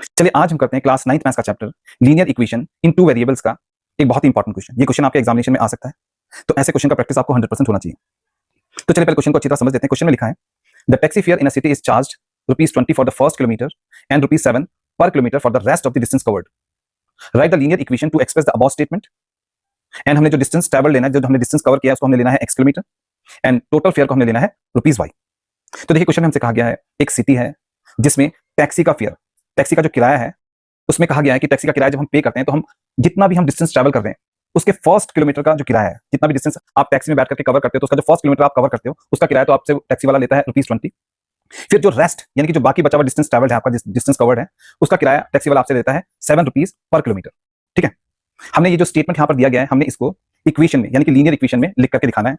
चलिए आज हम करते हैं क्लास 9th मैथ्स का chapter linear equation in two variables का एक बहुत ही इंपॉर्टेंट क्वेश्चन। ये क्वेश्चन आपके एग्जामिनेशन में आ सकता है, तो ऐसे क्वेश्चन का प्रैक्टिस आपको 100% होना चाहिए। तो चलिए पहले क्वेश्चन को अच्छी तरह समझ लेते हैं। क्वेश्चन में लिखा है the taxi fair in a city is charged ₹20 for the first kilometre and ₹7 पर kilometre for the rest of the distance covered. Right the linear equation two express the above statement. And हमने जो distance travel लेना है, जो हमने distance cover किया है उसको हमने लेना है x kilometre and total fair को हमने लेना है ₹y। तो देखिए क्वेश्चन में हमसे कहा गया है एक सिटी है जिसमें टैक्सी का फेयर, टैक्सी का जो किराया है उसमें कहा गया है कि टैक्सी का किराया जब हम पे करते हैं तो हम जितना भी हम डिस्टेंस ट्रैवल कर रहे हैं उसके फर्स्ट किलोमीटर का जो किराया है, जितना भी डिस्टेंस आप टैक्सी में बैठ करके कवर करते हो तो उसका जो फर्स्ट किलोमीटर आप कवर करते हो उसका किराया तो आपसे टैक्सी वाला लेता है ₹20। फिर जो रेस्ट यानी कि जो बाकी बचा हुआ डिस्टेंस ट्रैवल्ड है, आपका डिस्टेंस कवर्ड है, उसका किराया टैक्सी वाला आपसे लेता है ₹7 पर किलोमीटर। ठीक है, हमने ये जो स्टेटमेंट यहाँ पर दिया गया है हमने इसको इक्वेशन में यानी कि लीनियर इक्वेशन में लिख करके दिखाना है।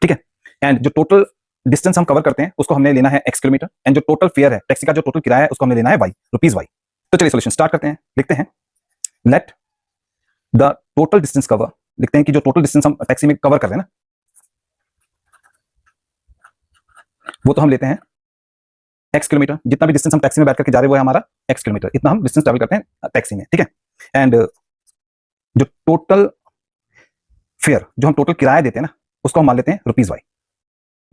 ठीक है, एंड जो टोटल डिस्टेंस हम कवर करते हैं उसको हमने लेना है x किलोमीटर एंड जो टोटल फेयर है टैक्सी का जो टोटल किराया है उसको हमने लेना है ₹y। तो चलिए सॉल्यूशन स्टार्ट करते हैं। लिखते हैं let the total distance cover, लिखते हैं कि जो टोटल डिस्टेंस हम टैक्सी में कवर कर रहे हैं ना वो तो हम लेते हैं x किलोमीटर। जितना भी डिस्टेंस हम टैक्सी में बैठ करके जा रहे हैं वो है हमारा x किलोमीटर, इतना हम डिस्टेंस ट्रैवल करते हैं टैक्सी में। ठीक है, एंड जो टोटल फेयर, जो हम टोटल किराया देते हैं ना उसको हम मान लेते हैं ₹y।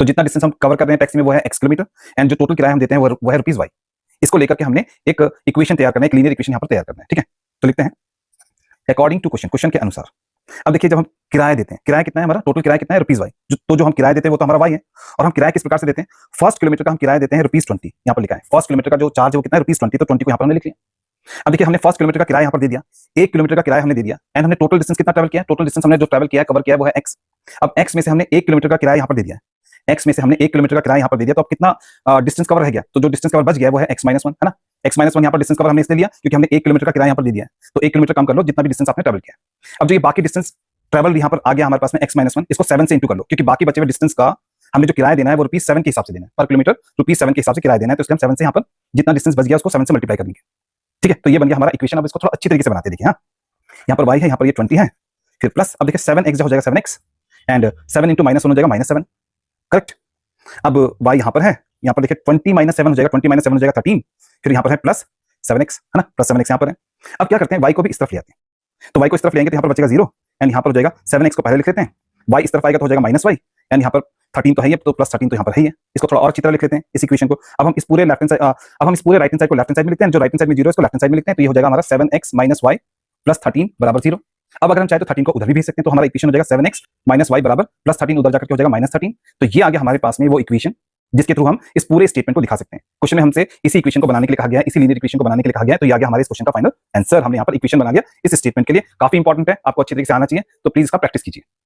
तो जितना डिस्टेंस हम कवर कर रहे हैं टैक्सी में वो है x किलोमीटर एंड जो टोटल किराया हम देते हैं वो है ₹y। इसको लेकर के हमने एक इक्वेशन तैयार करना है, एक लीनियर इक्वेशन यहां पर तैयार करना है। ठीक है, तो लिखते हैं अकॉर्डिंग टू क्वेश्चन, क्वेश्चन के अनुसार। अब देखिए जब हम किराया देते हैं, किराया कितना है हमारा, टोटल किराया कितना है ₹y। जो हम किराया देते हैं वो तो हमारा y है, और हम किराया किस प्रकार से देते हैं, फर्स्ट किलोमीटर का हम किराया देते हैं ₹20। यहाँ पर लिखा है फर्स्ट किलोमीटर का जो चार्ज है वो कितना है ₹20, तो 20 को यहाँ पर हमने लिख लिया। अब देखिए हमने फर्स्ट किलोमीटर का किराया यहाँ पर दे दिया, 1 किलोमीटर का किराया हमने दे दिया एंड हमने टोटल डिस्टेंस कितना ट्रैवल किया, टोटल डिस्टेंस हमने जो ट्रैवल किया कवर किया वो है x। अब x में से हमने 1 किलोमीटर का किराया यहाँ पर दे दिया, x में से हमने 1 किलोमीटर का किराया यहाँ पर दे दिया, तो अब कितना डिस्टेंस कवर रह गया, तो जो डिस्टेंस कवर बच गया वो है x -1 है ना। x -1 यहाँ पर डिस्टेंस कवर हमने इसलिए लिया क्योंकि हमने 1 किलोमीटर का किराया यहाँ पर दे दिया है, तो 1 किलोमीटर कम कर लो जितना भी डिस्टेंस आपने ट्रैवल किया। अब जो ये बाकी डिस्टेंस ट्रैवल यहाँ पर आ गया हमारे पास में x -1, इसको 7 से इंटू कर लो क्योंकि बाकी बचे हुए डिस्टेंस का हमने जो किराया देना है वो ₹7 के हिसाब से देना है, पर किलोमीटर ₹7 के हिसाब से किराया देना है, तो इसलिए हम 7 से यहाँ पर जितना डिस्टेंस बच गया उसको 7 से मल्टीप्लाई कर देंगे। ठीक है, तो ये बन गया हमारा इक्वेशन। अब इसको थोड़ा अच्छी तरीके से बनाते देखिए। हाँ, यहाँ पर y है, यहाँ पर ये 20 है, फिर प्लस, अब देखिए 7x हो जाएगा 7x एंड 7 इंटू -1 हो जाएगा -7। करेक्ट, अब y यहाँ पर है, यहाँ पर देखिए 20 - 7 हो जाएगा, 20 - 7 हो जाएगा 13, फिर यहाँ पर है प्लस 7x है ना, प्लस 7x यहाँ पर है। अब क्या करते हैं, y को भी इस तरफ ले आते हैं, तो y को इस तरफ ले आएंगे तो यहाँ पर बचेगा 0 एंड यहाँ पर हो जाएगा 7x को पहले लिख लेते हैं, y इस तरफ आएगा तो हो जाएगा -y एंड यहाँ पर 13 तो है ही, तो प्लस 13 तो यहाँ पर है ही है। इसको थोड़ा और अच्छी तरह लिख लेते हैं इस इक्वेशन को। अब हम इस पूरे लेफ्ट हैंड साइड, अब हम इस पूरे राइट हैंड साइड को लेफ्ट हैंड साइड में लिखते हैं, जो राइट हैंड साइड में 0 है इसको लेफ्ट हैंड साइड में लिखते हैं, तो ये हो जाएगा हमारा 7x - y प्लस 13 बराबर 0। अब अगर हम चाहे तो 13 को उधर भी भेज सकते हैं, तो हमारा इक्वेशन हो जाएगा 7x - y बराबर प्लस 13, उधर जाकर के हो जाएगा -13। तो ये आ गया हमारे पास में वो इक्वेशन जिसके थ्रू हम इस पूरे स्टेटमेंट को दिखा सकते हैं। क्वेश्चन में हमसे इसी इक्वेशन को बनाने के लिए कहा गया है, इसी लीनियर इक्वेशन को बनाने के लिए कहा गया है, तो ये आ गया हमारे इस क्वेश्चन का फाइनल आंसर। हमने यहाँ पर इक्वेशन बना लिया इस स्टेटमेंट के लिए, काफी इंपॉर्टेंट है, आपको अच्छी तरीके से आना चाहिए, तो प्लीज इसका प्रैक्टिस कीजिए।